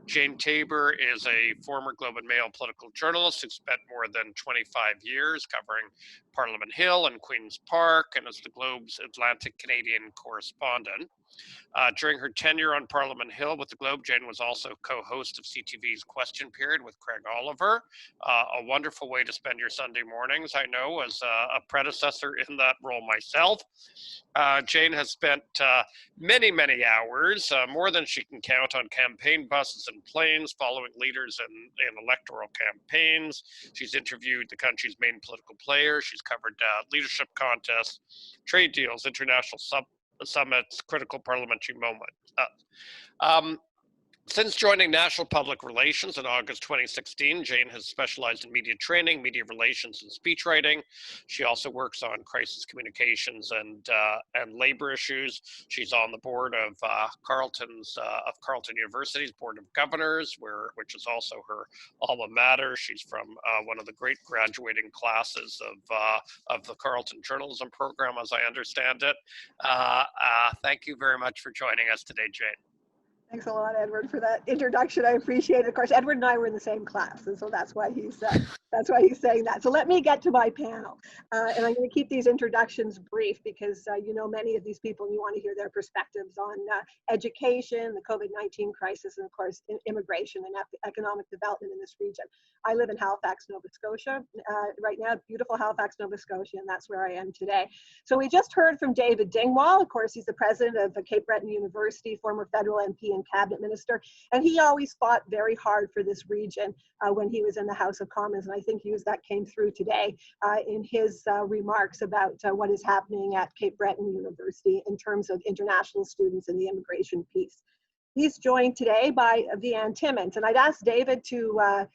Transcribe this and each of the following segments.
Jane Tabor is a former Globe and Mail political journalist who spent more than 25 years covering Parliament Hill and Queen's Park and is the Globe's Atlantic Canadian correspondent. During her tenure on Parliament Hill with the Globe, Jane was also co-host of CTV's Question Period with Craig Oliver. A wonderful way to spend your Sunday mornings, I know, as a predecessor in that role myself. Jane has spent many, many hours, more than she can count, on campaign buses and planes, following leaders in electoral campaigns. She's interviewed the country's main political players. She's covered leadership contests, trade deals, international summits, critical parliamentary moments. Since joining National Public Relations in August 2016, Jane has specialized in media training, media relations, and speech writing. She also works on crisis communications and labor issues. She's on the board of Carleton University's Board of Governors, which is also her alma mater. She's from one of the great graduating classes of the Carleton Journalism program, as I understand it. Thank you very much for joining us today, Jane. Thanks a lot, Edward, for that introduction. I appreciate it. Of course, Edward and I were in the same class, and so that's why he's saying that. So let me get to my panel, and I'm going to keep these introductions brief because you know many of these people, and you want to hear their perspectives on education, the COVID-19 crisis, and of course immigration and economic development in this region. I live in Halifax, Nova Scotia right now, beautiful Halifax, Nova Scotia, and that's where I am today. So we just heard from David Dingwall. Of course, he's the president of Cape Breton University, former federal MP and cabinet minister, and he always fought very hard for this region when he was in the House of Commons, and I think that came through today in his remarks about what is happening at Cape Breton University in terms of international students and the immigration piece. He's joined today by Vianne Timmons, and I'd ask David to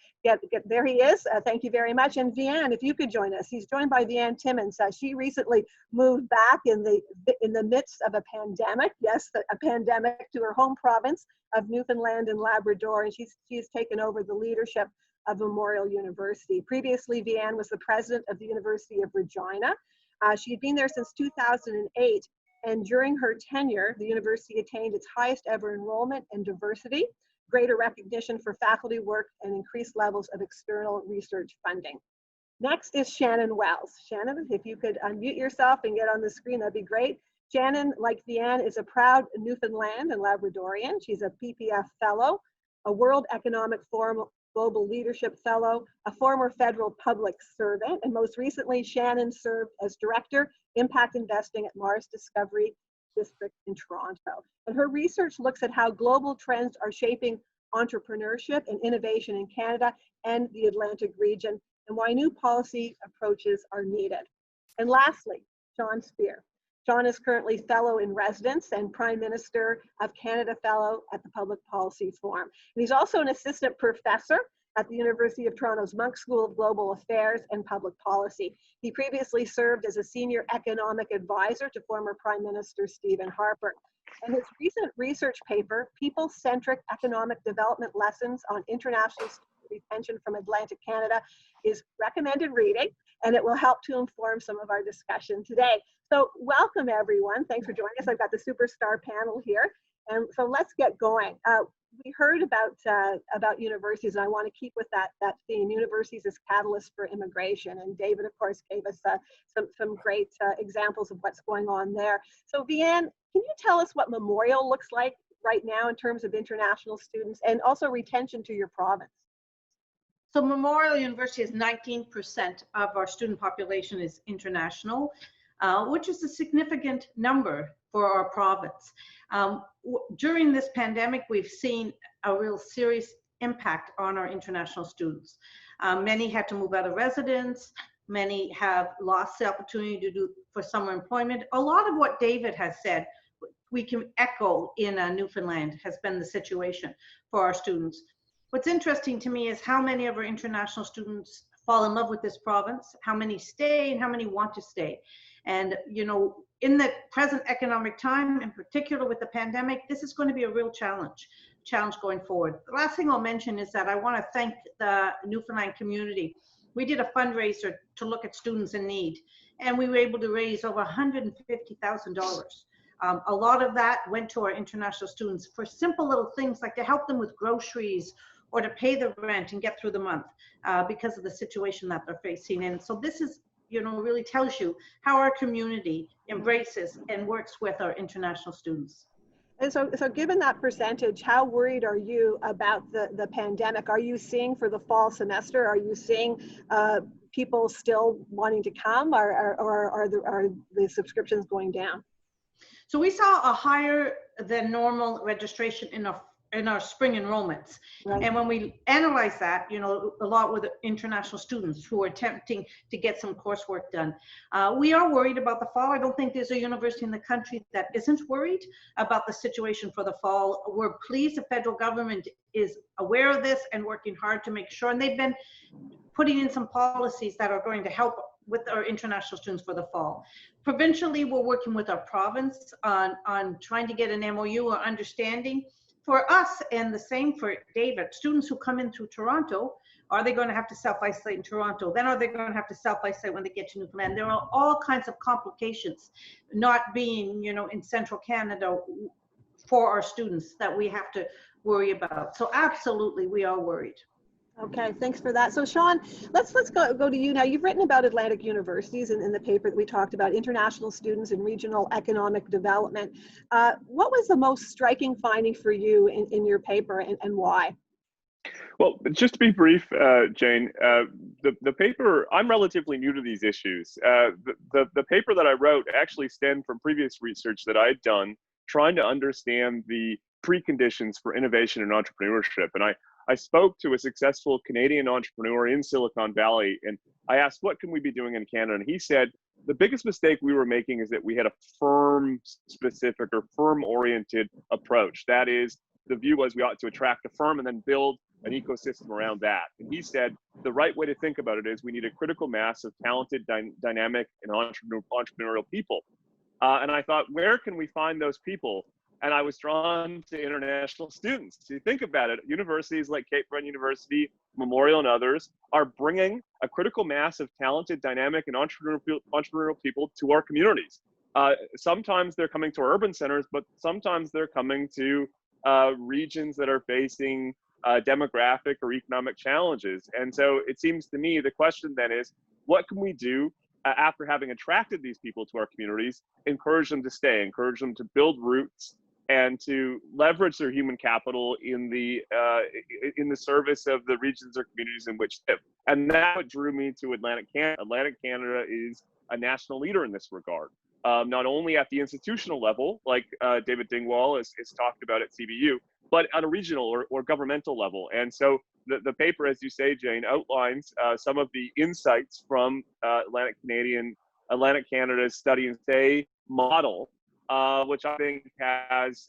there he is. Thank you very much. And Vianne, if you could join us. He's joined by Vianne Timmons. She recently moved back in the midst of a pandemic, yes, a pandemic, to her home province of Newfoundland and Labrador, and she's taken over the leadership of Memorial University. Previously, Vianne was the president of the University of Regina. She had been there since 2008. And during her tenure, the university attained its highest ever enrollment and diversity, greater recognition for faculty work, and increased levels of external research funding. Next is Shannon Wells. Shannon, if you could unmute yourself and get on the screen, that'd be great. Shannon, like Vianne, is a proud Newfoundland and Labradorian. She's a PPF Fellow, a World Economic Forum Global Leadership Fellow, a former federal public servant, and most recently, Shannon served as Director, Impact Investing at Mars Discovery District in Toronto. And her research looks at how global trends are shaping entrepreneurship and innovation in Canada and the Atlantic region, and why new policy approaches are needed. And lastly, Sean Speer. Sean is currently Fellow in Residence and Prime Minister of Canada Fellow at the Public Policy Forum. And he's also an assistant professor at the University of Toronto's Munk School of Global Affairs and Public Policy. He previously served as a senior economic advisor to former Prime Minister Stephen Harper. And his recent research paper, People-Centric Economic Development Lessons on International Student Retention from Atlantic Canada, is recommended reading, and it will help to inform some of our discussion today. So welcome everyone, thanks for joining us. I've got the superstar panel here, and so let's get going. We heard about universities, and I want to keep with that theme, universities as catalysts for immigration, and David of course gave us some great examples of what's going on there. So Vianne, can you tell us what Memorial looks like right now in terms of international students and also retention to your province? So Memorial University has 19% of our student population is international, which is a significant number for our province. During this pandemic, we've seen a real serious impact on our international students. Many had to move out of residence. Many have lost the opportunity to do for summer employment. A lot of what David has said, we can echo in Newfoundland has been the situation for our students. What's interesting to me is how many of our international students fall in love with this province, how many stay, and how many want to stay. And, you know, in the present economic time, in particular with the pandemic, this is going to be a real challenge going forward. The last thing I'll mention is that I want to thank the Newfoundland community. We did a fundraiser to look at students in need, and we were able to raise over $150,000 A lot of that went to our international students for simple little things like to help them with groceries or to pay the rent and get through the month because of the situation that they're facing. And so this is, really tells you how our community embraces and works with our international students. And so given that percentage, how worried are you about the pandemic? Are you seeing for the fall semester, are you seeing people still wanting to come, or are the subscriptions going down? So we saw a higher than normal registration in our spring enrollments. Right. And when we analyze that, a lot with international students who are attempting to get some coursework done, we are worried about the fall. I don't think there's a university in the country that isn't worried about the situation for the fall. We're pleased the federal government is aware of this and working hard to make sure, and they've been putting in some policies that are going to help with our international students for the fall. Provincially, we're working with our province on trying to get an MOU or understanding for us, and the same for David. Students who come in through Toronto, are they going to have to self-isolate in Toronto? Then are they going to have to self-isolate when they get to Newfoundland? There are all kinds of complications not being, in central Canada for our students that we have to worry about. So absolutely, we are worried. Okay, thanks for that. So Sean, let's go to you now. You've written about Atlantic universities in the paper that we talked about, international students and regional economic development. What was the most striking finding for you in your paper, and why? Well, just to be brief, Jane, the paper, I'm relatively new to these issues. The paper that I wrote actually stemmed from previous research that I'd done trying to understand the preconditions for innovation and entrepreneurship. And I spoke to a successful Canadian entrepreneur in Silicon Valley, and I asked, what can we be doing in Canada? And he said, the biggest mistake we were making is that we had a firm-specific or firm-oriented approach. That is, the view was we ought to attract a firm and then build an ecosystem around that. And he said, the right way to think about it is we need a critical mass of talented, dynamic, and entrepreneurial people. And I thought, where can we find those people? And I was drawn to international students. So you think about it, universities like Cape Breton University, Memorial, and others are bringing a critical mass of talented, dynamic, and entrepreneurial people to our communities. Sometimes they're coming to our urban centers, but sometimes they're coming to regions that are facing demographic or economic challenges. And so it seems to me the question then is, what can we do after having attracted these people to our communities, encourage them to stay, encourage them to build roots, and to leverage their human capital in the service of the regions or communities in which they live. And that's what drew me to Atlantic Canada. Atlantic Canada is a national leader in this regard, not only at the institutional level, like David Dingwall has talked about at CBU, but at a regional or governmental level. And so the paper, as you say, Jane, outlines some of the insights from Atlantic Canada's Study and Stay model, which I think has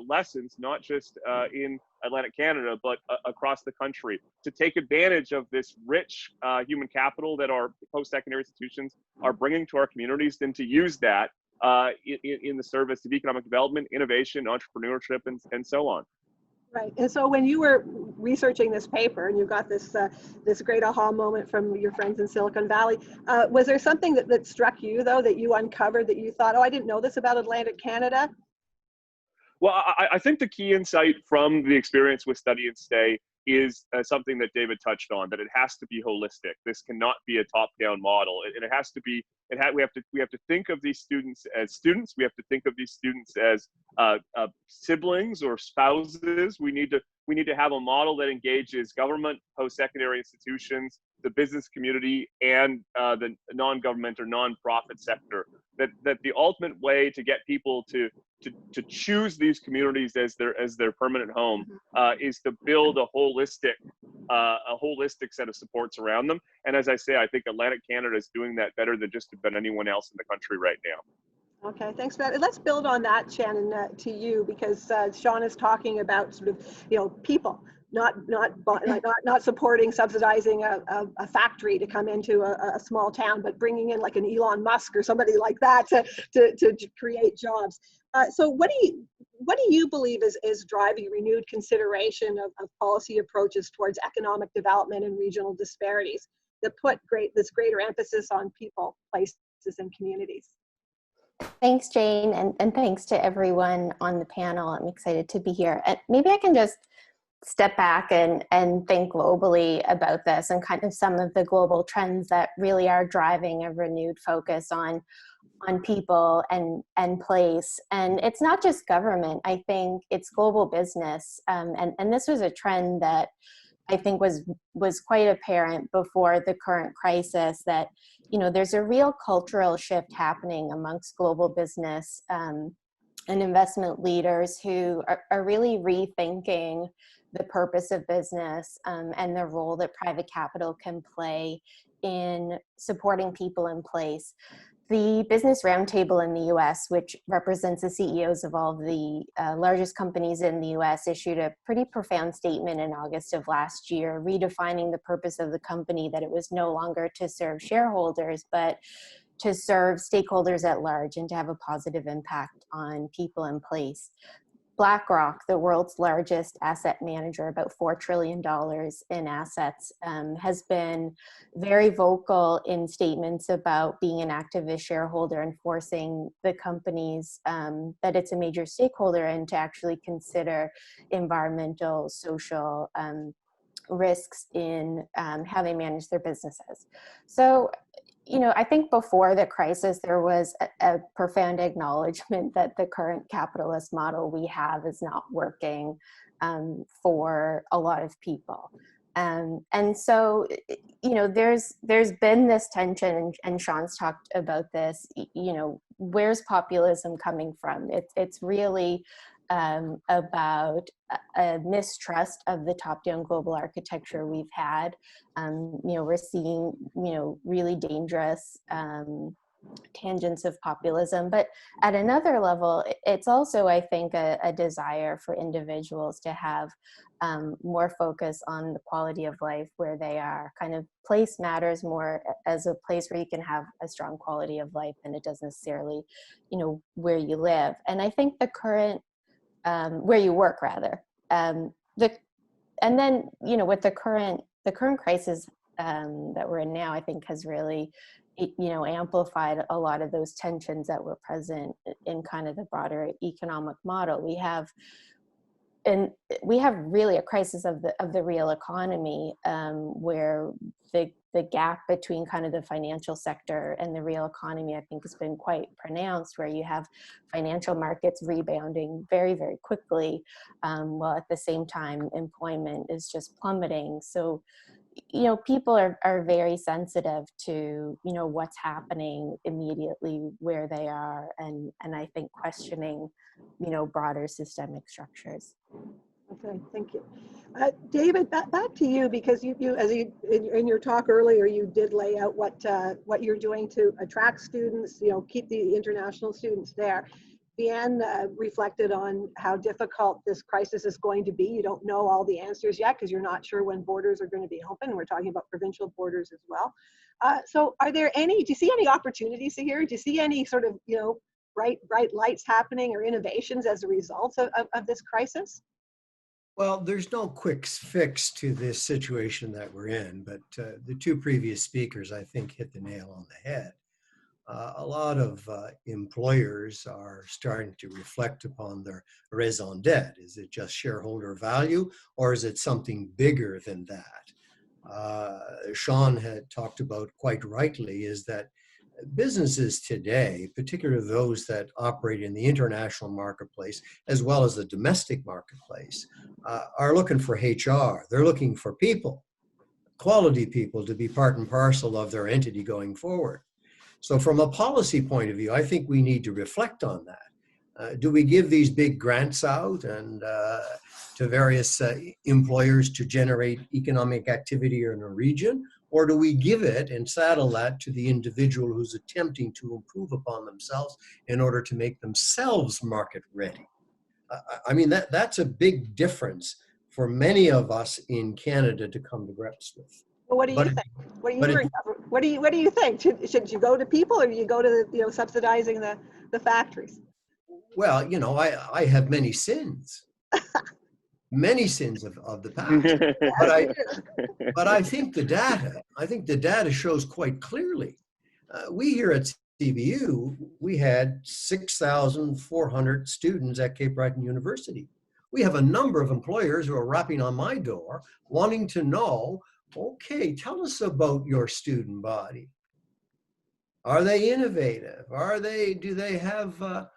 lessons not just in Atlantic Canada, but across the country, to take advantage of this rich human capital that our post-secondary institutions are bringing to our communities, and to use that in the service of economic development, innovation, entrepreneurship, and so on. Right. And so when you were researching this paper and you got this this great aha moment from your friends in Silicon Valley, was there something that struck you, though, that you uncovered that you thought, oh, I didn't know this about Atlantic Canada? Well, I think the key insight from the experience with Study and Stay is something that David touched on, that it has to be holistic. This cannot be a top-down model, and it has to be. We have to think of these students as students. We have to think of these students as siblings or spouses. We need to have a model that engages government, post-secondary institutions, the business community, and the non-government or non-profit sector. That the ultimate way to get people to choose these communities as their permanent home is to build a holistic set of supports around them. And as I say, I think Atlantic Canada is doing that better than just about anyone else in the country right now. Okay, thanks for that. Let's build on that, Shannon, to you, because Sean is talking about sort of, people, not supporting, subsidizing a factory to come into a small town, but bringing in like an Elon Musk or somebody like that to create jobs. So what do you believe is driving renewed consideration of policy approaches towards economic development and regional disparities that put this greater emphasis on people, places, and communities? Thanks, Jane, and thanks to everyone on the panel. I'm excited to be here. And maybe I can just step back and think globally about this and kind of some of the global trends that really are driving a renewed focus on people and place. And it's not just government. I think it's global business. And this was a trend that I think was quite apparent before the current crisis, that, there's a real cultural shift happening amongst global business and investment leaders who are really rethinking the purpose of business and the role that private capital can play in supporting people in place. The Business Roundtable in the US, which represents the CEOs of all the largest companies in the US, issued a pretty profound statement in August of last year, redefining the purpose of the company, that it was no longer to serve shareholders, but to serve stakeholders at large and to have a positive impact on people in place. BlackRock, the world's largest asset manager, about $4 trillion in assets, has been very vocal in statements about being an activist shareholder and forcing the companies that it's a major stakeholder in to actually consider environmental, social risks in how they manage their businesses. So, I think before the crisis, there was a profound acknowledgement that the current capitalist model we have is not working for a lot of people. And so, there's been this tension, and Sean's talked about this, where's populism coming from? It's really about a mistrust of the top-down global architecture we've had. We're seeing, really dangerous tangents of populism. But at another level, it's also, I think, a desire for individuals to have more focus on the quality of life where they are. Kind of place matters more as a place where you can have a strong quality of life, and it doesn't necessarily, where you live. And I think the current where you work, rather. And then, with the current crisis that we're in now, I think has really, amplified a lot of those tensions that were present in kind of the broader economic model. We have really a crisis of the real economy, where the gap between kind of the financial sector and the real economy, I think, has been quite pronounced, where you have financial markets rebounding very, very quickly, while at the same time employment is just plummeting. So, people are very sensitive to, what's happening immediately where they are, and I think questioning, broader systemic structures. Okay, thank you. David, back to you, because you in your talk earlier, you did lay out what you're doing to attract students, keep the international students there. Vianne reflected on how difficult this crisis is going to be. You don't know all the answers yet because you're not sure when borders are going to be open. We're talking about provincial borders as well. So do you see any opportunities here? Do you see any sort of, bright lights happening or innovations as a result of this crisis? Well, there's no quick fix to this situation that we're in, but the two previous speakers, I think, hit the nail on the head. A lot of employers are starting to reflect upon their raison d'etre. Is it just shareholder value, or is it something bigger than that? Sean had talked about quite rightly is that businesses today, particularly those that operate in the international marketplace as well as the domestic marketplace, are looking for HR. They're looking for people, quality people, to be part and parcel of their entity going forward. So from a policy point of view, I think we need to reflect on that. Do we give these big grants out and to various employers to generate economic activity in a region? Or do we give it and saddle that to the individual who's attempting to improve upon themselves in order to make themselves market ready? I mean, that's a big difference for many of us in Canada to come to grips with. Well, what do you think? What do you think? Should you go to people, or do you go to subsidizing the factories? Well, I have many sins. Many sins of the past, but I think the data shows quite clearly. We here at CBU, we had 6,400 students at Cape Breton University. We have a number of employers who are rapping on my door wanting to know, okay, tell us about your student body. Are they innovative? Do they have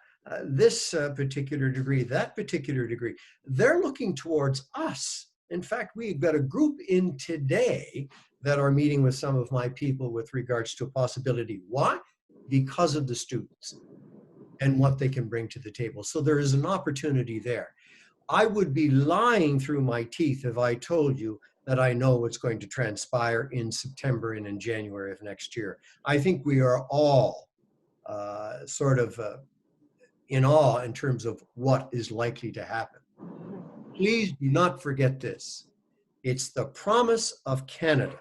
this particular degree, that particular degree? They're looking towards us. In fact, we've got a group in today that are meeting with some of my people with regards to a possibility. Why? Because of the students and what they can bring to the table. So there is an opportunity there. I would be lying through my teeth if I told you that I know what's going to transpire in September and in January of next year. I think we are all in awe in terms of what is likely to happen. Please do not forget this. It's the promise of Canada,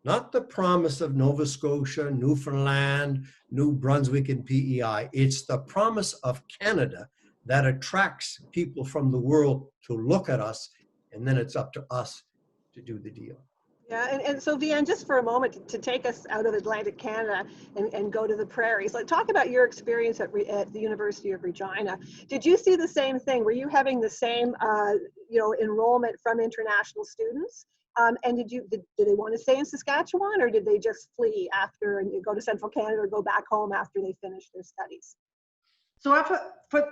not the promise of Nova Scotia, Newfoundland, New Brunswick, and PEI. It's the promise of Canada that attracts people from the world to look at us, and then it's up to us to do the deal. Yeah, and so Vianne, just for a moment to take us out of Atlantic Canada and go to the prairies, like talk about your experience at the University of Regina. Did you see the same thing? Were you having the same, enrollment from international students? And did they want to stay in Saskatchewan, or did they just flee after and go to Central Canada or go back home after they finished their studies? So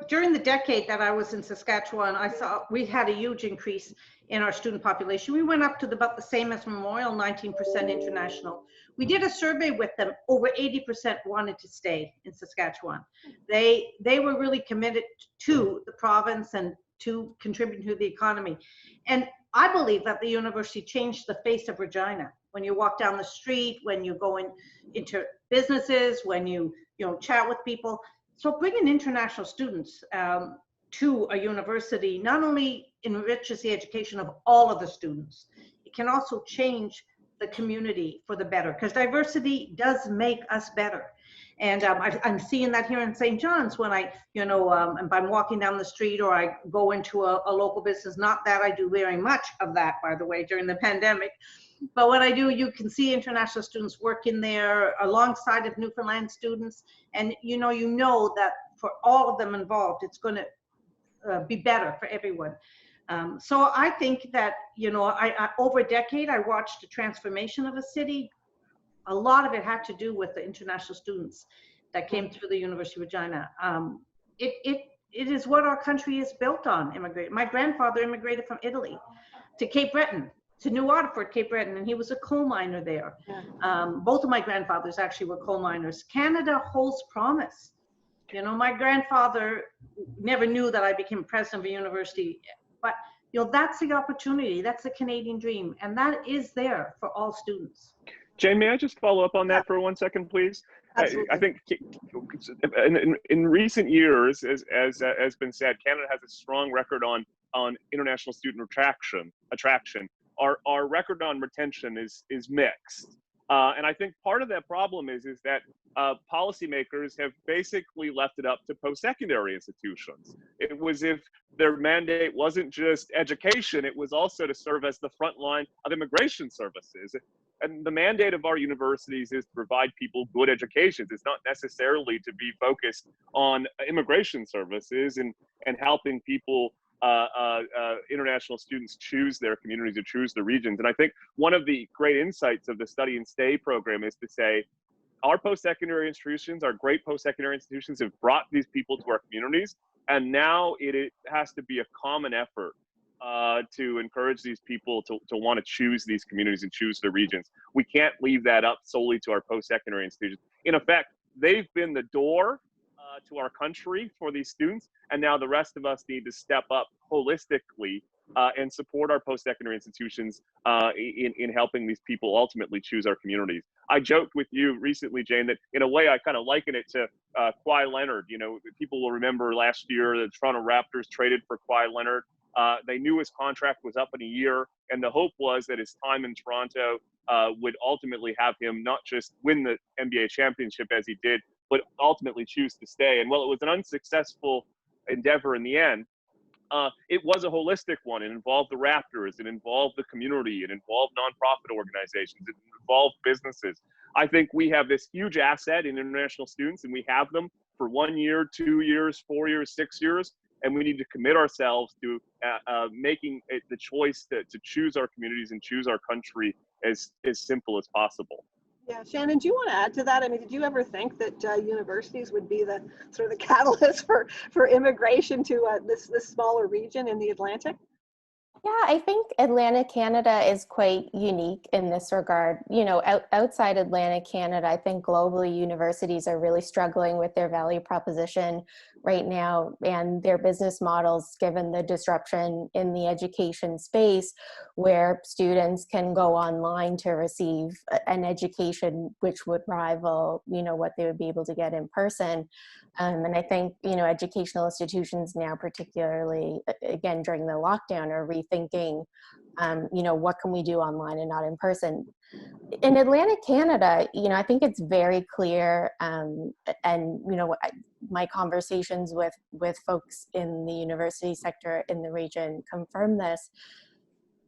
during the decade that I was in Saskatchewan, I saw we had a huge increase in our student population. We went up to about the same as Memorial, 19% international. We did a survey with them. Over 80% wanted to stay in Saskatchewan. They were really committed to the province and to contributing to the economy. And I believe that the university changed the face of Regina. When you walk down the street, when you go into businesses, when you chat with people. So bringing international students to a university not only enriches the education of all of the students, it can also change the community for the better, because diversity does make us better. And I'm seeing that here in St. John's when if I'm walking down the street or I go into a local business. Not that I do very much of that, by the way, during the pandemic. But when I do, you can see international students working there alongside of Newfoundland students. And you know that for all of them involved, it's going to be better for everyone. So I think that, I over a decade, I watched the transformation of a city. A lot of it had to do with the international students that came through the University of Regina. It is what our country is built on, immigrate. My grandfather immigrated from Italy to Cape Breton, to New Waterford, Cape Breton, and he was a coal miner there. Both of my grandfathers actually were coal miners. Canada holds promise. My grandfather never knew that I became president of a university, but that's the opportunity. That's the Canadian dream, and that is there for all students. Jane, may I just follow up on that for 1 second, please? I think in recent years, as has been said, Canada has a strong record on international student attraction. Our record on retention is mixed. And I think part of that problem is that policymakers have basically left it up to post-secondary institutions. It was if their mandate wasn't just education, it was also to serve as the front line of immigration services. And the mandate of our universities is to provide people good educations. It's not necessarily to be focused on immigration services and helping people, international students, choose their communities or choose the regions. And I think one of the great insights of the Study and Stay program is to say, our post-secondary institutions, our great post-secondary institutions have brought these people to our communities. And now it has to be a common effort to encourage these people to want to choose these communities and choose the regions. We can't leave that up solely to our post-secondary institutions. In effect, they've been the door to our country for these students, and now the rest of us need to step up holistically and support our post-secondary institutions in helping these people ultimately choose our communities. I joked with you recently, Jane, that in a way I kind of liken it to Kawhi Leonard. People will remember last year the Toronto Raptors traded for Kawhi Leonard. They knew his contract was up in a year, and the hope was that his time in Toronto would ultimately have him not just win the NBA championship as he did, but ultimately choose to stay. And while it was an unsuccessful endeavor in the end, it was a holistic one. It involved the Raptors, it involved the community, it involved nonprofit organizations, it involved businesses. I think we have this huge asset in international students, and we have them for 1 year, 2 years, 4 years, 6 years, and we need to commit ourselves to making it the choice to choose our communities and choose our country as simple as possible. Yeah, Shannon, do you want to add to that? I mean, did you ever think that universities would be the sort of the catalyst for immigration to this smaller region in the Atlantic? Yeah, I think Atlantic Canada is quite unique in this regard. You know, outside Atlantic Canada, I think globally universities are really struggling with their value proposition right now and their business models, given the disruption in the education space, where students can go online to receive an education which would rival, you know, what they would be able to get in person. And I think, you know, educational institutions now, particularly, again, during the lockdown, are rethinking, you know, what can we do online and not in person. In Atlantic Canada, you know, I think it's very clear, and, you know, my conversations with folks in the university sector in the region confirm this.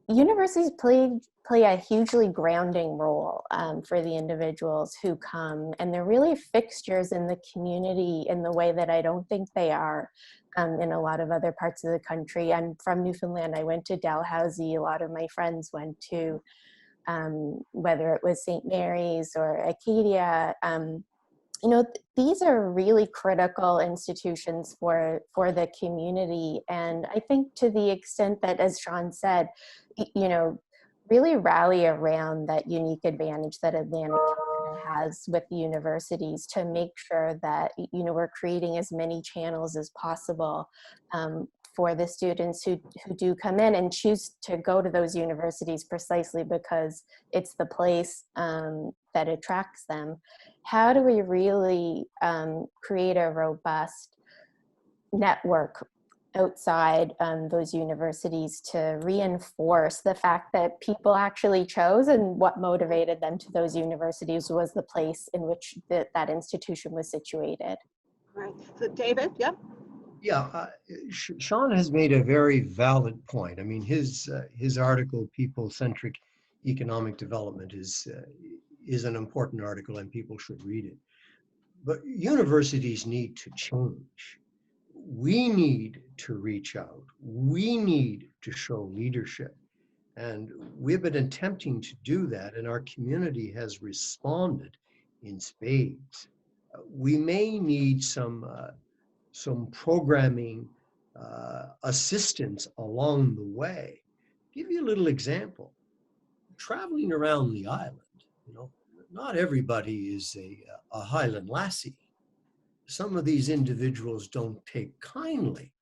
Universities play a hugely grounding role for the individuals who come, and they're really fixtures in the community in the way that I don't think they are in a lot of other parts of the country. I'm from Newfoundland. I went to Dalhousie. A lot of my friends went to, whether it was St. Mary's or Acadia. You know, these are really critical institutions for the community. And I think to the extent that, as Sean said, you know, really rally around that unique advantage that Atlantic Canada has with the universities to make sure that, you know, we're creating as many channels as possible for the students who do come in and choose to go to those universities precisely because it's the place that attracts them. How do we really create a robust network outside those universities to reinforce the fact that people actually chose, and what motivated them to those universities was the place in which that institution was situated? Right. So David, yep. Yeah, Sean has made a very valid point. I mean, his article, "People-Centric Economic Development," is an important article, and people should read it. But universities need to change. We need to reach out. We need to show leadership. And we've been attempting to do that, and our community has responded in spades. We may need some programming assistance along the way. Give you a little example. Traveling around the island, you know, not everybody is a Highland lassie. Some of these individuals don't take kindly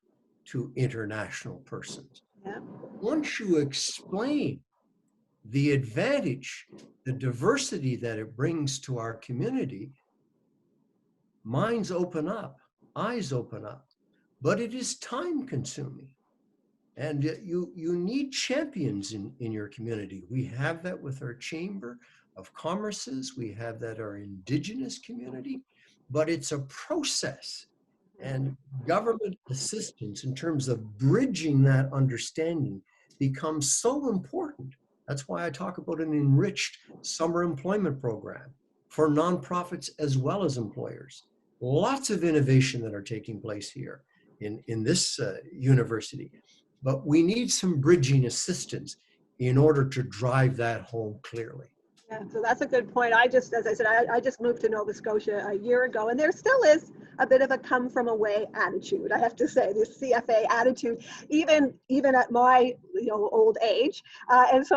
to international persons. Yeah. Once you explain the advantage, the diversity that it brings to our community, minds open up, eyes open up, but it is time consuming. And you need champions in your community. We have that with our Chamber of Commerces. We have that our Indigenous community, but it's a process. And government assistance in terms of bridging that understanding becomes so important. That's why I talk about an enriched summer employment program for nonprofits as well as employers. Lots of innovation that are taking place here in this university. But we need some bridging assistance in order to drive that home clearly. Yeah, so that's a good point. As I said, I just moved to Nova Scotia a year ago, and there still is a bit of a come from away attitude. I have to say, this CFA attitude, even at my old age. And so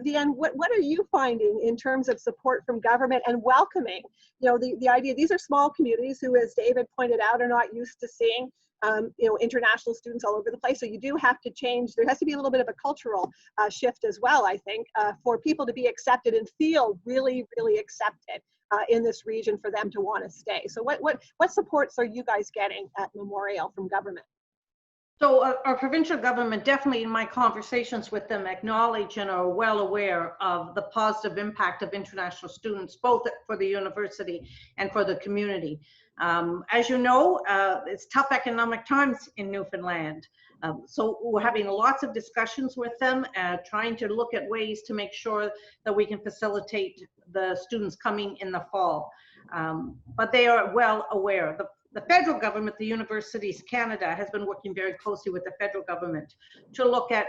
Vianne, what are you finding in terms of support from government and welcoming? The idea, these are small communities who, as David pointed out, are not used to seeing international students all over the place. So you do have to change. There has to be a little bit of a cultural shift as well, I think, for people to be accepted and feel really, really accepted in this region for them to want to stay. So what supports are you guys getting at Memorial from government? So our provincial government, definitely in my conversations with them, acknowledge and are well aware of the positive impact of international students, both for the university and for the community. As you know, it's tough economic times in Newfoundland. So we're having lots of discussions with them, trying to look at ways to make sure that we can facilitate the students coming in the fall. But they are well aware. The federal government, the Universities Canada, has been working very closely with the federal government to look at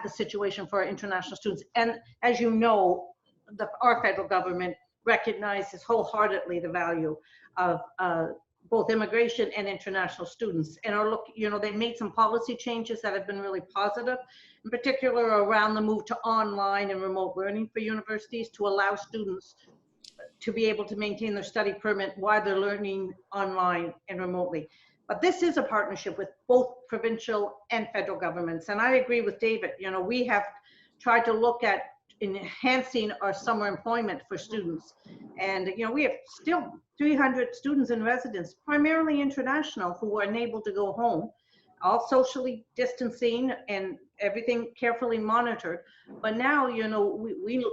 the situation for our international students. And as you know, our federal government recognizes wholeheartedly the value of both immigration and international students, and they made some policy changes that have been really positive, in particular around the move to online and remote learning for universities to allow students to be able to maintain their study permit while they're learning online and remotely. But this is a partnership with both provincial and federal governments, and I agree with David. We have tried to look at enhancing our summer employment for students. And we have still 300 students in residence, primarily international, who are unable to go home, all socially distancing and everything carefully monitored. But now, we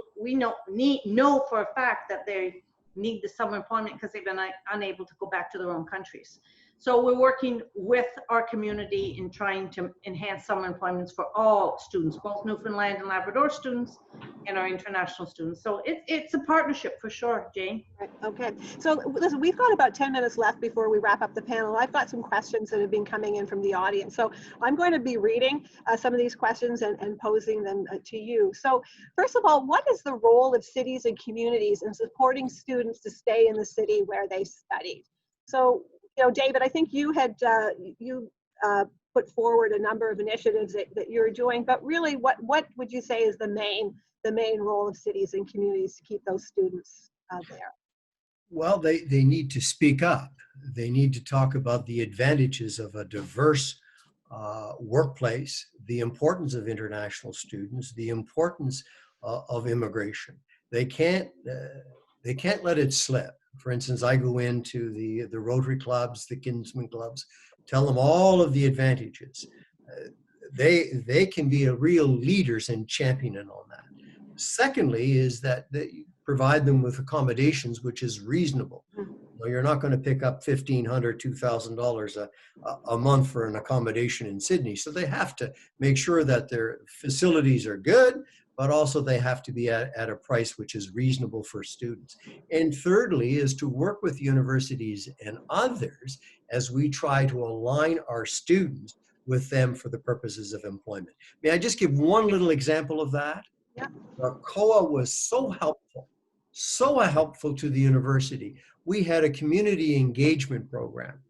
know for a fact that they need the summer employment because they've been unable to go back to their own countries. So we're working with our community in trying to enhance summer employments for all students, both Newfoundland and Labrador students and our international students. So it's a partnership for sure, Jane. Right. Okay. So listen, we've got about 10 minutes left before we wrap up the panel. I've got some questions that have been coming in from the audience. So I'm going to be reading some of these questions and posing them to you. So first of all, what is the role of cities and communities in supporting students to stay in the city where they studied? So, David, I think you had put forward a number of initiatives that you're doing, but really, what would you say is the main role of cities and communities to keep those students there? Well, they need to speak up. They need to talk about the advantages of a diverse workplace, the importance of international students, the importance of immigration. They can't let it slip. For instance, I go into the Rotary clubs, the Kinsman clubs, tell them all of the advantages. They can be a real leaders and championing on that. Secondly, is that they provide them with accommodations which is reasonable. You're not going to pick up $1,500, $2,000 a month for an accommodation in Sydney. So they have to make sure that their facilities are good, but also they have to be at a price which is reasonable for students. And thirdly is to work with universities and others as we try to align our students with them for the purposes of employment. May I just give one little example of that? Yeah. COA was so helpful to the university. We had a community engagement program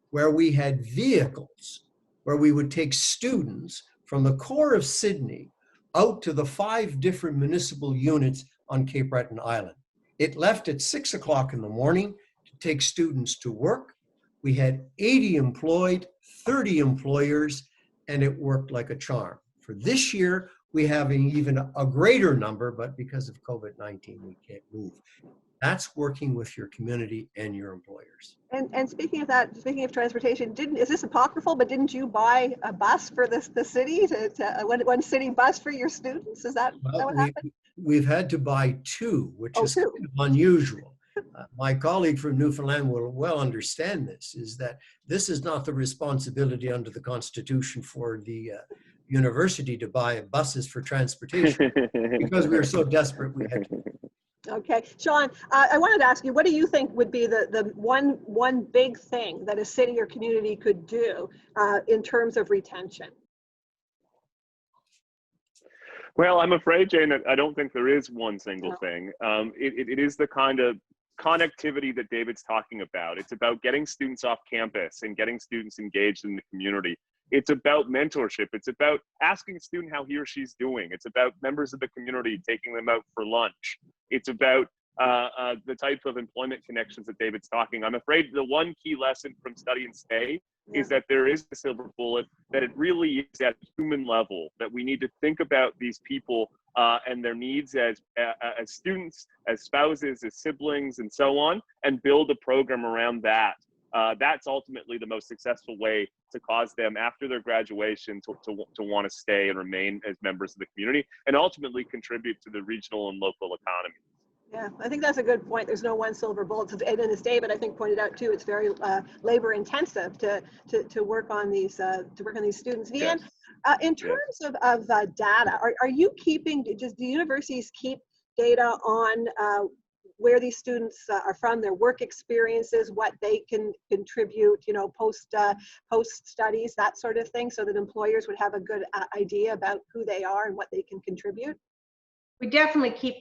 where we had vehicles where we would take students from the core of Sydney out to the 5 different municipal units on Cape Breton Island. It left at 6 o'clock in the morning to take students to work. We had 80 employed, 30 employers, and it worked like a charm. For this year, we have even a greater number, but because of COVID-19, we can't move. That's working with your community and your employers. And speaking of that, speaking of transportation, is this apocryphal? But didn't you buy a bus for the city one city bus for your students? Is that what happened? We've had to buy 2, which is two. kind of unusual. My colleague from Newfoundland will well understand this. Is that this is not the responsibility under the Constitution for the university to buy buses for transportation because we were so desperate we had to. Okay, Sean, I wanted to ask you, what do you think would be the one big thing that a city or community could do in terms of retention? Well, I'm afraid, Jane, that I don't think there is one single thing. It is the kind of connectivity that David's talking about. It's about getting students off campus and getting students engaged in the community. It's about mentorship. It's about asking a student how he or she's doing. It's about members of the community taking them out for lunch. It's about the type of employment connections that David's talking. I'm afraid the one key lesson from Study and Stay is that there is a silver bullet, that it really is at human level, that we need to think about these people and their needs as students, as spouses, as siblings, and so on, and build a program around that. That's ultimately the most successful way to cause them after their graduation to want to stay and remain as members of the community and ultimately contribute to the regional and local economy. Yeah, I think that's a good point. There's no one silver bullet. And in this David, I think, pointed out too, it's very labor intensive to work on these students. Vianne, Yes. in terms of data, are you keeping? Does the universities keep data on where these students are from, their work experiences, what they can contribute, you know, post studies, that sort of thing, so that employers would have a good idea about who they are and what they can contribute? We definitely keep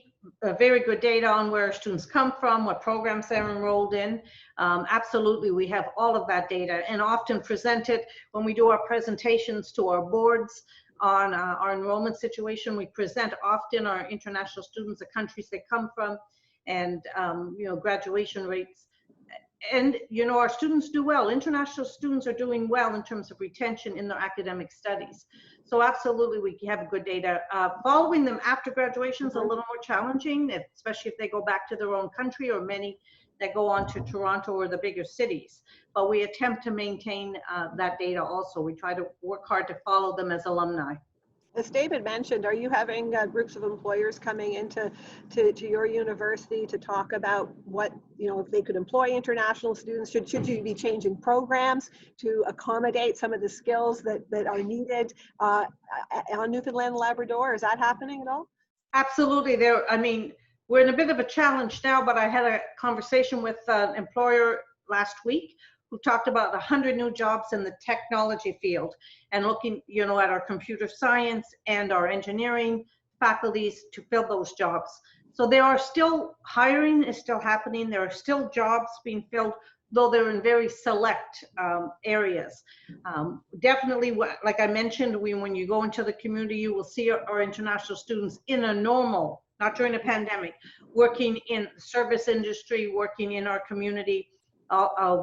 very good data on where students come from, what programs they're enrolled in. Absolutely, we have all of that data and often present it when we do our presentations to our boards on our enrollment situation. We present often our international students, the countries they come from, and you know, graduation rates. And you know, our students do well. International students are doing well in terms of retention in their academic studies. So absolutely, we have good data. Following them after graduation is a little more challenging, especially if they go back to their own country, or many that go on to Toronto or the bigger cities. But we attempt to maintain that data also. We try to work hard to follow them as alumni. As David mentioned, are you having groups of employers coming into to your university to talk about what, you know, if they could employ international students? Should you be changing programs to accommodate some of the skills that are needed on Newfoundland and Labrador? Is that happening at all? Absolutely. I mean, we're in a bit of a challenge now, but I had a conversation with an employer last week who talked about 100 new jobs in the technology field, and looking, you know, at our computer science and our engineering faculties to fill those jobs. So there are still, hiring is still happening. There are still jobs being filled, though they're in very select areas. Definitely, like I mentioned, when you go into the community, you will see our international students in a normal, not during a pandemic, working in the service industry, working in our community.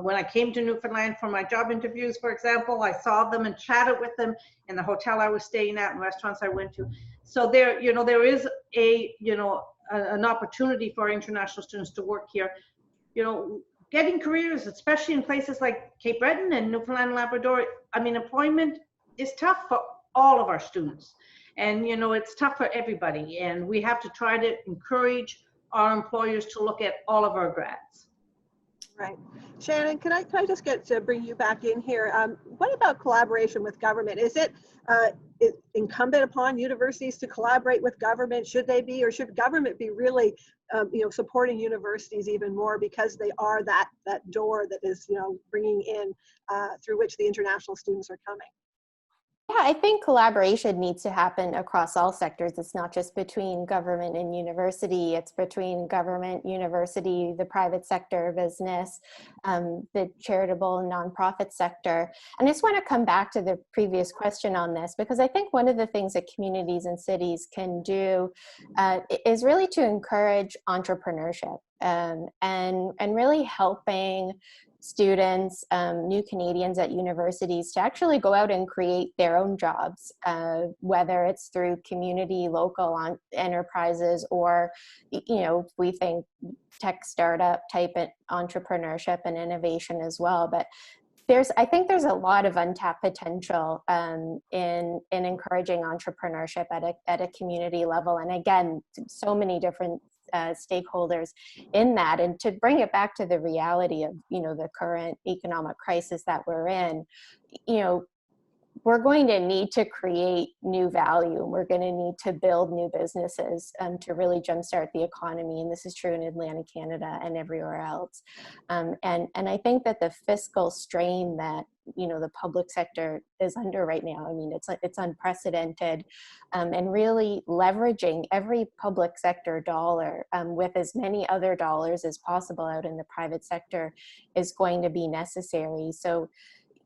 When I came to Newfoundland for my job interviews, for example, I saw them and chatted with them in the hotel I was staying at and restaurants I went to. So there, you know, there is an opportunity for international students to work here. You know, getting careers, especially in places like Cape Breton and Newfoundland and Labrador, I mean, employment is tough for all of our students. And, you know, it's tough for everybody. And we have to try to encourage our employers to look at all of our grads. Right. Shannon, can I just get to bring you back in here? What about collaboration with government? Is it incumbent upon universities to collaborate with government? Should they be, or should government be really, you know, supporting universities even more because they are that door that is, you know, bringing in through which the international students are coming? Yeah, I think collaboration needs to happen across all sectors. It's not just between government and university, it's between government, university, the private sector, business, the charitable and nonprofit sector. And I just want to come back to the previous question on this, because I think one of the things that communities and cities can do is really to encourage entrepreneurship and really helping students, new Canadians at universities, to actually go out and create their own jobs, whether it's through community, local enterprises, or, you know, we think tech startup type entrepreneurship and innovation as well. But I think there's a lot of untapped potential in encouraging entrepreneurship at a community level. And again, so many different stakeholders in that. And to bring it back to the reality of, you know, the current economic crisis that we're in, you know, we're going to need to create new value. We're going to need to build new businesses to really jumpstart the economy. And this is true in Atlantic Canada and everywhere else. And I think that the fiscal strain that, you know, the public sector is under right now, I mean, it's unprecedented, and really leveraging every public sector dollar with as many other dollars as possible out in the private sector is going to be necessary. So,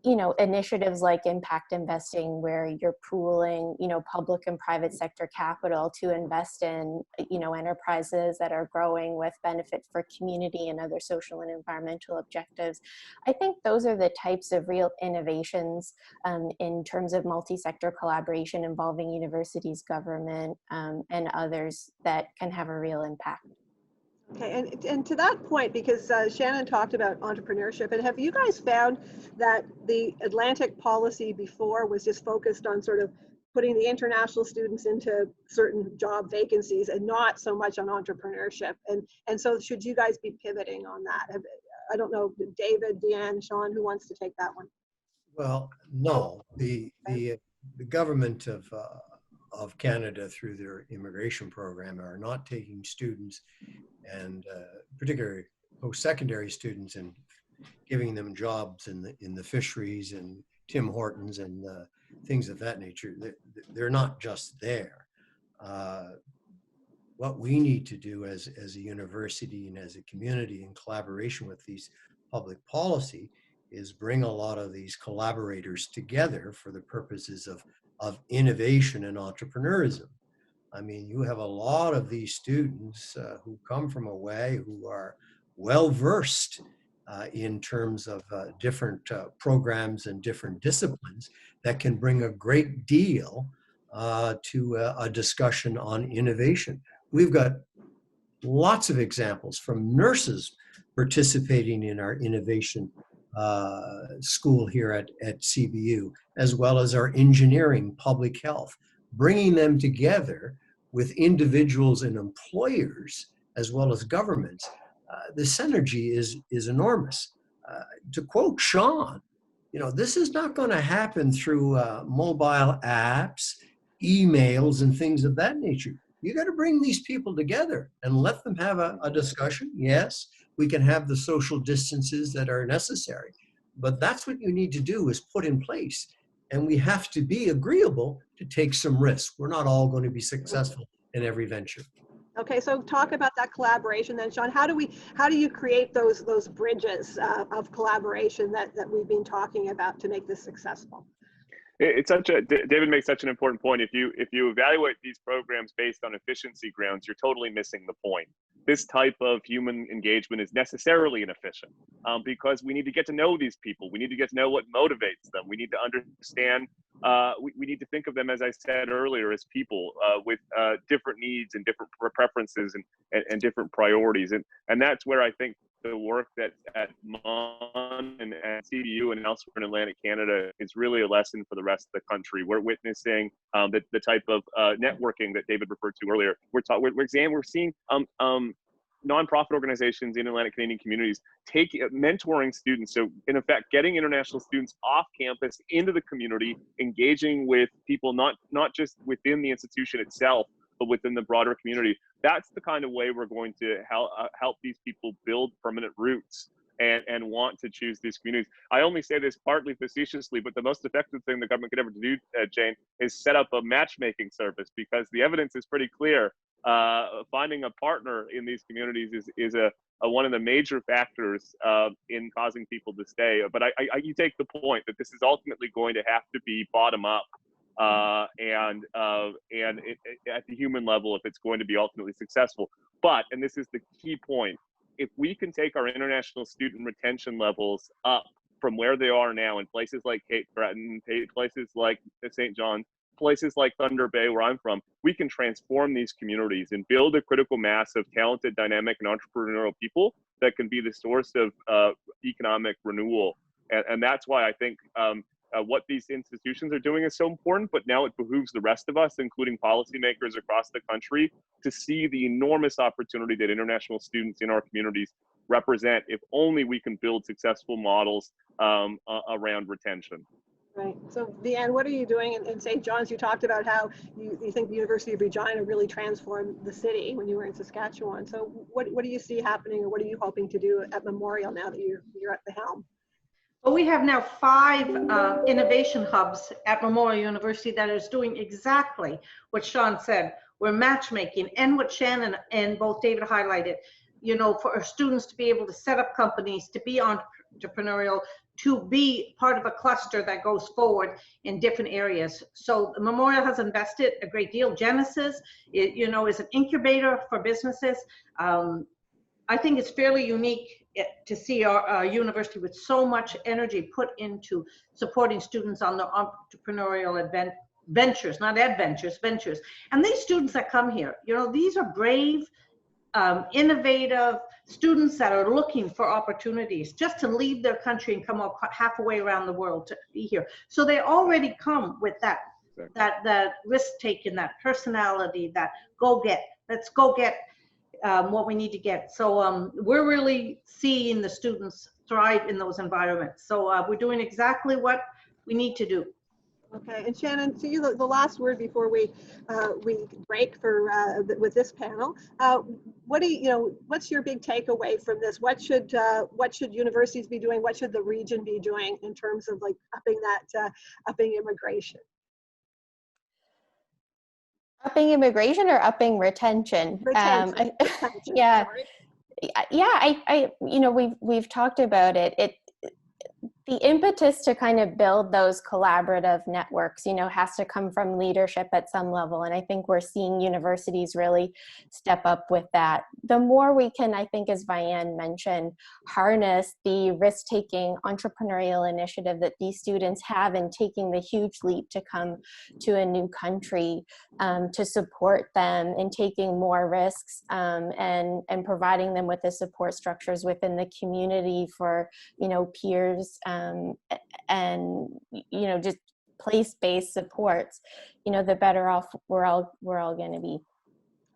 you know, initiatives like impact investing, where you're pooling, you know, public and private sector capital to invest in, you know, enterprises that are growing with benefit for community and other social and environmental objectives. I think those are the types of real innovations in terms of multi-sector collaboration involving universities, government, and others that can have a real impact. Okay, and to that point, because Shannon talked about entrepreneurship, and have you guys found that the Atlantic policy before was just focused on sort of putting the international students into certain job vacancies and not so much on entrepreneurship. And so should you guys be pivoting on that? I don't know, David, Vianne, Sean, who wants to take that one? Well, no, the government of Canada through their immigration program are not taking students, and particularly post-secondary students, and giving them jobs in the fisheries and Tim Hortons and things of that nature. They're not just there. What we need to do as a university and as a community in collaboration with these public policy is bring a lot of these collaborators together for the purposes of innovation and entrepreneurism. I mean, you have a lot of these students who come from away who are well-versed in terms of different programs and different disciplines that can bring a great deal to a discussion on innovation. We've got lots of examples from nurses participating in our innovation school here at CBU, as well as our engineering, public health, bringing them together with individuals and employers, as well as governments. The synergy is enormous. To quote Sean, this is not going to happen through mobile apps, emails, and things of that nature. You got to bring these people together and let them have a discussion. Yes, we can have the social distances that are necessary, but that's what you need to do, is put in place. And we have to be agreeable to take some risks. We're not all going to be successful in every venture. Okay, so talk about that collaboration then, Sean. How do you create those bridges of collaboration that we've been talking about to make this successful? David makes such an important point. If you evaluate these programs based on efficiency grounds, you're totally missing the point. This type of human engagement is necessarily inefficient because we need to get to know these people. We need to get to know what motivates them. We need to understand, we need to think of them, as I said earlier, as people with different needs and different preferences and different priorities. And that's where I think the work that at Munk and at CBU and elsewhere in Atlantic Canada is really a lesson for the rest of the country. We're witnessing the type of networking that David referred to earlier. We're seeing nonprofit organizations in Atlantic Canadian communities mentoring students. So in effect, getting international students off campus into the community, engaging with people not just within the institution itself, but within the broader community. That's the kind of way we're going to help these people build permanent roots and want to choose these communities. I only say this partly facetiously, but the most effective thing the government could ever do, Jane, is set up a matchmaking service, because the evidence is pretty clear. Finding a partner in these communities is one of the major factors in causing people to stay. But you take the point that this is ultimately going to have to be bottom up. And at the human level, if it's going to be ultimately successful. But, and this is the key point, if we can take our international student retention levels up from where they are now in places like Cape Breton, places like St. John, places like Thunder Bay, where I'm from, we can transform these communities and build a critical mass of talented, dynamic, and entrepreneurial people that can be the source of economic renewal. And that's why I think what these institutions are doing is so important, but now it behooves the rest of us, including policymakers across the country, to see the enormous opportunity that international students in our communities represent, if only we can build successful models around retention. Right. So, Vianne, what are you doing in St. John's? You talked about how you think the University of Regina really transformed the city when you were in Saskatchewan. So what do you see happening, or what are you hoping to do at Memorial now that you're at the helm? Well, we have now 5 innovation hubs at Memorial University that is doing exactly what Sean said. We're matchmaking, and what Shannon and both David highlighted, for our students to be able to set up companies, to be entrepreneurial, to be part of a cluster that goes forward in different areas. So Memorial has invested a great deal. Genesis, is an incubator for businesses. I think it's fairly unique to see our university with so much energy put into supporting students on their entrepreneurial ventures, not adventures, ventures. And these students that come here, these are brave, innovative students that are looking for opportunities just to leave their country and come up halfway around the world to be here. So they already come with that that risk taking, that personality, that let's go get what we need to get. So we're really seeing the students thrive in those environments. So we're doing exactly what we need to do. Okay, and Shannon, to you, the last word before we break for with this panel. What do you what's your big takeaway from this? What should universities be doing? What should the region be doing in terms of like upping immigration? Upping immigration or upping retention? Retention. Yeah, sorry. yeah. We've talked about it. The impetus to kind of build those collaborative networks, has to come from leadership at some level. And I think we're seeing universities really step up with that. The more we can, I think, as Vianne mentioned, harness the risk-taking entrepreneurial initiative that these students have in taking the huge leap to come to a new country, to support them in taking more risks, and providing them with the support structures within the community for, peers, and just place-based supports, the better off we're all going to be.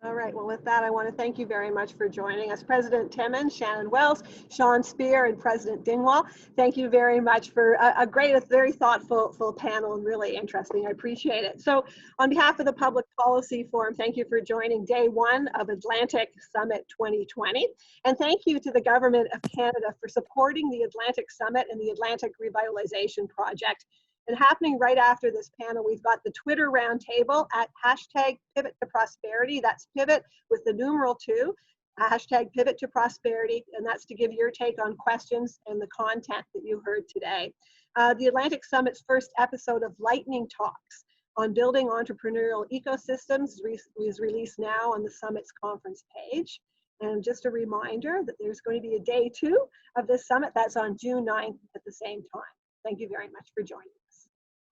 All right, well, with that, I want to thank you very much for joining us. President Timmons, Shannon Wells, Sean Speer, and President Dingwall, thank you very much for a very thoughtful panel and really interesting. I appreciate it. So on behalf of the Public Policy Forum, thank you for joining day one of Atlantic Summit 2020. And thank you to the Government of Canada for supporting the Atlantic Summit and the Atlantic Revitalization Project. And happening right after this panel, we've got the Twitter roundtable at #PivotToProsperity. That's pivot with the numeral 2, #PivotToProsperity, and that's to give your take on questions and the content that you heard today. The Atlantic Summit's first episode of Lightning Talks on building entrepreneurial ecosystems is released now on the Summit's conference page. And just a reminder that there's going to be a day 2 of this summit. That's on June 9th at the same time. Thank you very much for joining.